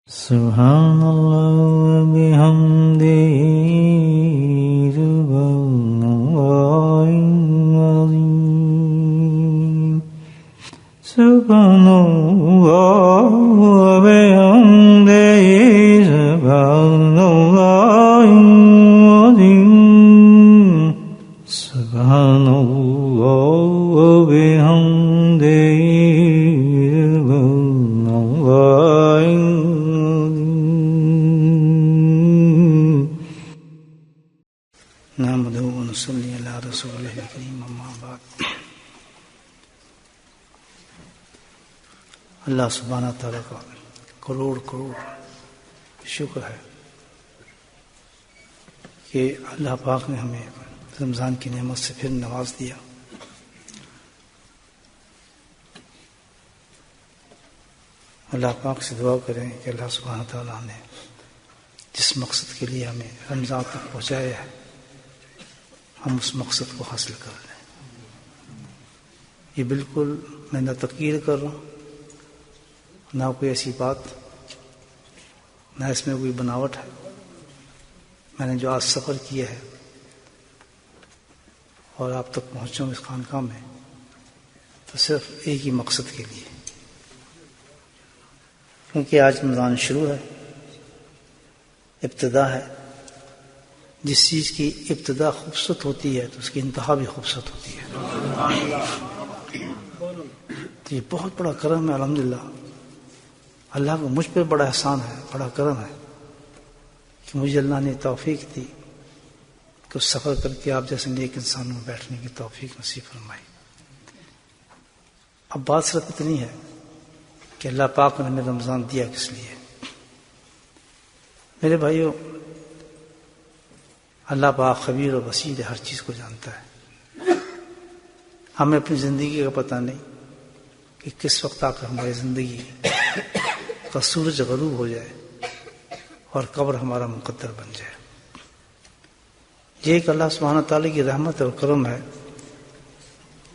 سبحان اللہ وبحمدہ سبحان اللہ العظیم سبحان اللہ وبحمدہ سبحان اللہ العظیم سبحان اللہ وبحمدہ صلی اللہ رسول کریم اما بعد. اللہ سبحانہ تعالیٰ کا کروڑ شکر ہے کہ اللہ پاک نے ہمیں رمضان کی نعمت سے پھر نواز دیا. اللہ پاک سے دعا کریں کہ اللہ سبحانہ تعالیٰ نے جس مقصد کے لیے ہمیں رمضان تک پہنچایا ہے ہم اس مقصد کو حاصل کر لیں. یہ بالکل میں نہ تقریر کر رہا ہوں نہ کوئی ایسی بات نہ اس میں کوئی بناوٹ ہے. میں نے جو آج سفر کیا ہے اور آپ تک پہنچا ہوں اس خانقاہ میں تو صرف ایک ہی مقصد کے لیے، کیونکہ آج رمضان شروع ہے، ابتدا ہے. جس چیز کی ابتدا خوبصورت ہوتی ہے تو اس کی انتہا بھی خوبصورت ہوتی ہے. تو یہ بہت بڑا کرم ہے الحمدللہ. اللہ کو مجھ پہ بڑا احسان ہے، بڑا کرم ہے کہ مجھے اللہ نے توفیق دی کہ سفر کر کے آپ جیسے نیک انسانوں میں بیٹھنے کی توفیق نصیب فرمائی. اب بات صرف اتنی ہے کہ اللہ پاک نے ہمیں رمضان دیا کس لیے. میرے بھائیوں، اللہ پاک خبیر و بصیر ہر چیز کو جانتا ہے. ہمیں اپنی زندگی کا پتہ نہیں کہ کس وقت آ کر ہماری زندگی کا سورج غروب ہو جائے اور قبر ہمارا مقدر بن جائے. یہ ایک اللہ سبحانہ تعالیٰ کی رحمت اور کرم ہے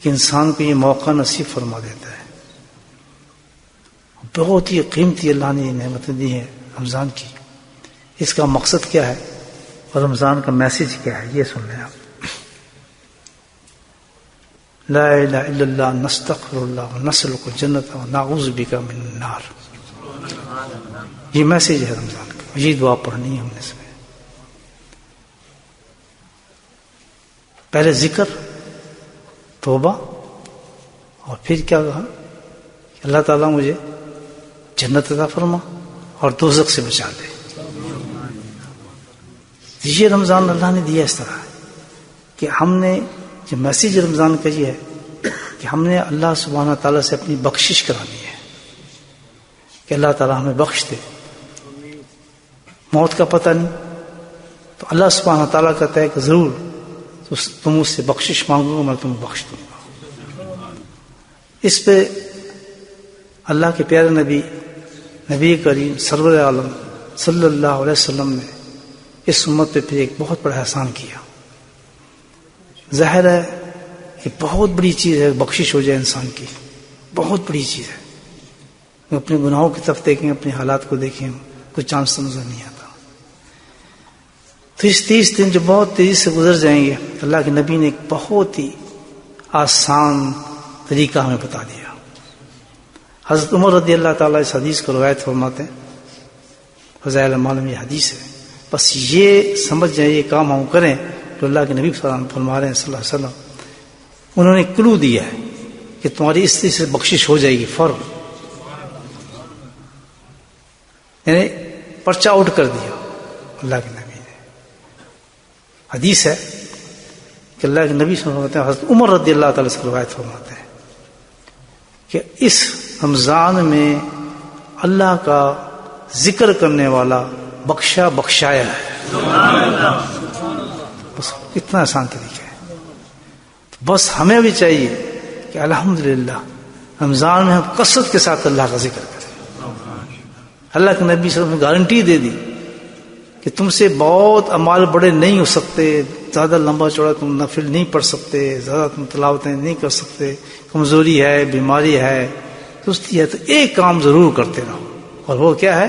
کہ انسان کو یہ موقع نصیب فرما دیتا ہے. بہت ہی قیمتی اللہ نے یہ نعمتیں دی ہیں رمضان کی. اس کا مقصد کیا ہے اور رمضان کا میسج کیا ہے یہ سن لیں آپ. لا الہ الا اللہ نستغفر اللہ ونسلک الجنۃ ونعوذ بک من النار. یہ میسج ہے رمضان کا. یہ دعا پڑھنی ہے ہم نے اس میں. پہلے ذکر، توبہ، اور پھر کیا کہا کہ اللہ تعالیٰ مجھے جنت عطا فرما اور دوزخ سے بچا دے. یہ رمضان اللہ نے دیا اس طرح کہ ہم نے جو میسیج رمضان کا یہ ہے کہ ہم نے اللہ سبحانہ تعالیٰ سے اپنی بخشش کرانی ہے کہ اللہ تعالیٰ ہمیں بخش دے. موت کا پتہ نہیں تو اللہ سبحانہ تعالیٰ کہتا ہے کہ ضرور تم اس سے بخشش مانگو گا میں تمہیں بخش دوں گا. اس پہ اللہ کے پیارے نبی کریم سرور عالم صلی اللہ علیہ وسلم نے اس امت پہ پھر ایک بہت بڑا احسان کیا. ظاہر ہے کہ بہت بڑی چیز ہے بخشش ہو جائے انسان کی، بہت بڑی چیز ہے. اپنے گناہوں کی طرف دیکھیں، اپنے حالات کو دیکھیں، کچھ چانس نظر نہیں آتا. تو اس 30 دن جو بہت تیزی سے گزر جائیں گے، اللہ کے نبی نے ایک بہت ہی آسان طریقہ ہمیں بتا دیا. حضرت عمر رضی اللہ تعالیٰ اس حدیث کو روایت فرماتے ہیں، فضائل اعمال میں یہ حدیث ہے. بس یہ سمجھ جائیں یہ کام ہم کریں جو اللہ کے نبی فرما رہے ہیں صلی اللہ علیہ وسلم. انہوں نے کلو دیا ہے کہ تمہاری اس طرح سے بخشش ہو جائے گی فوراً. یعنی پرچہ آؤٹ کر دیا اللہ کے نبی نے. حدیث ہے کہ اللہ کے نبی صلی اللہ علیہ وسلم حضرت عمر رضی اللہ تعالیٰ سے روایت فرماتے ہیں کہ اس رمضان میں اللہ کا ذکر کرنے والا بخشایا ہے. بس کتنا آسان طریقہ ہے. بس ہمیں بھی چاہیے کہ الحمدللہ رمضان میں ہم کثرت کے ساتھ اللہ کا ذکر کریں. اللہ کے نبی صلی اللہ علیہ وسلم نے گارنٹی دے دی کہ تم سے بہت اعمال بڑے نہیں ہو سکتے، زیادہ لمبا چوڑا تم نفل نہیں پڑھ سکتے، زیادہ تم تلاوتیں نہیں کر سکتے، کمزوری ہے، بیماری ہے، سستی ہے، تو ایک کام ضرور کرتے رہو. اور وہ کیا ہے؟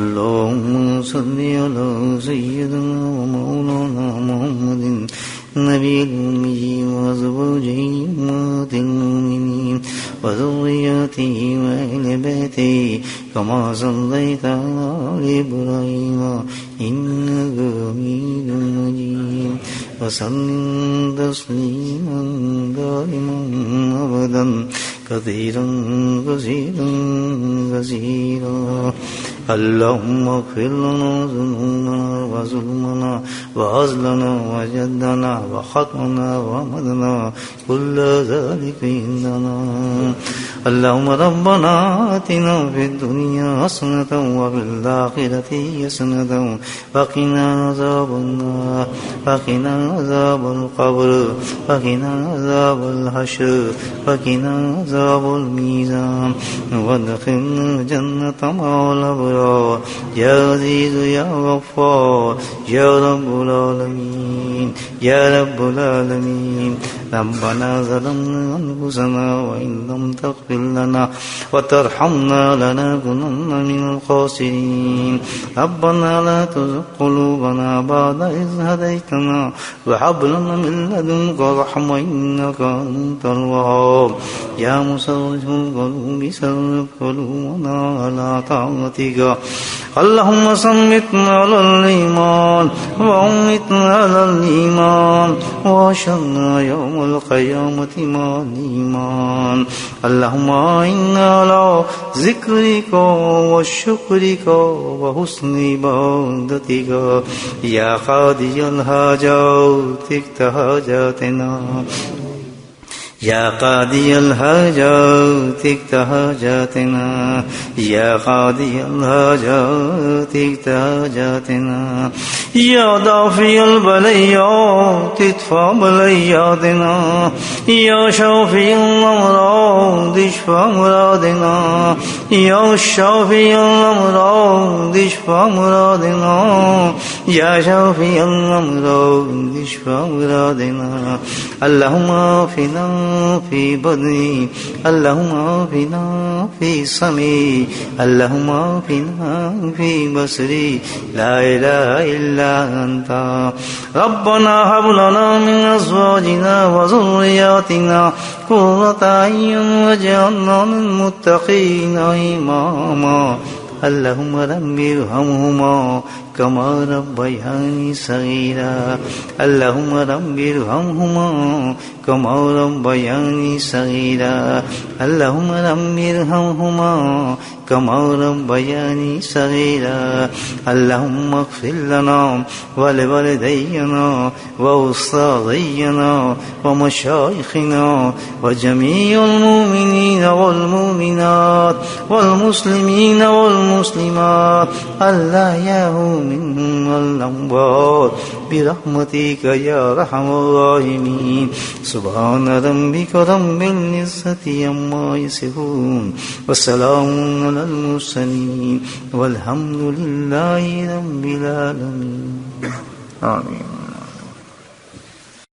اللهم صل على سيدنا ومولانا محمد النبي الأمي وأزواجه أمهات المؤمنين وذرياته وأهل بيته كما صليت على إبراهيم إنك حميد مجيد وسلم تسليما دائما أبدا كثيرا كثيرا كثيرا. اللهم اغفر لنا ذنوبنا وظلمنا وعزلنا وجدنا وخطأنا ومدنا كل ذلك عندنا. اللهم ربنا آتنا في الدنيا حسنة وفي الآخرة حسنة وقنا عذاب النار وقنا عذاب القبر وقنا عذاب الحشر وقنا عذاب الميزان وادخلنا الجنة مع الأبرار يا عزيز يا غفار يا رب العالمين يا رب العالمين. ربنا ظلمنا أنفسنا وإن لم تغفر لنا وترحمنا لنكونن من الخاسرين. ربنا لا تزغ قلوبنا بعد إذ هديتنا وهب لنا من لدنك رحمة إنك أنت الوهاب. يا مصرف القلوب صرف قلوبنا على طاعتك. اللهم صمتنا على الإيمان وأمتنا على الإيمان وأحشرنا يوم القيامة مع الإيمان. اللهم إنا على ذكرك وشكرك وحسن عبادتك يا قاضي الحاجات اقض حاجاتنا يا قاضي الحاجات اقض حاجاتنا يا قاضي الحاجات اقض حاجاتنا يا دافع البليات ادفع بلياتنا يا شافي الأمراض اشفى مرادنا يا شافي الأمراض اشفى مرادنا يا شافي الأمراض اشفى مرادنا. اللهم عافنا في بدني اللهم عافنا في سمعي اللهم عافنا في بصري لا إله إلا أنت. ربنا هب لنا من أزواجنا وذرياتنا قرة أعين واجعلنا للمتقين إماما. اللهم رب ارحمهما كما ربياني صغيرا. اللهم رب ارحمهما كما ربياني صغيرا. اللهم رب ارحمهما كما ربياني صغيرا. اللهم اغفر لنا ولوالدينا وأستاذينا ومشايخنا وجميع المؤمنين والمؤمنات والمسلمين والمسلمات الأحياء منهم والأموات برحمتك يا أرحم الراحمين. سبحان ربك رب العزة عما يصفون وسلام على المرسلين والحمد لله رب العالمين. آمين.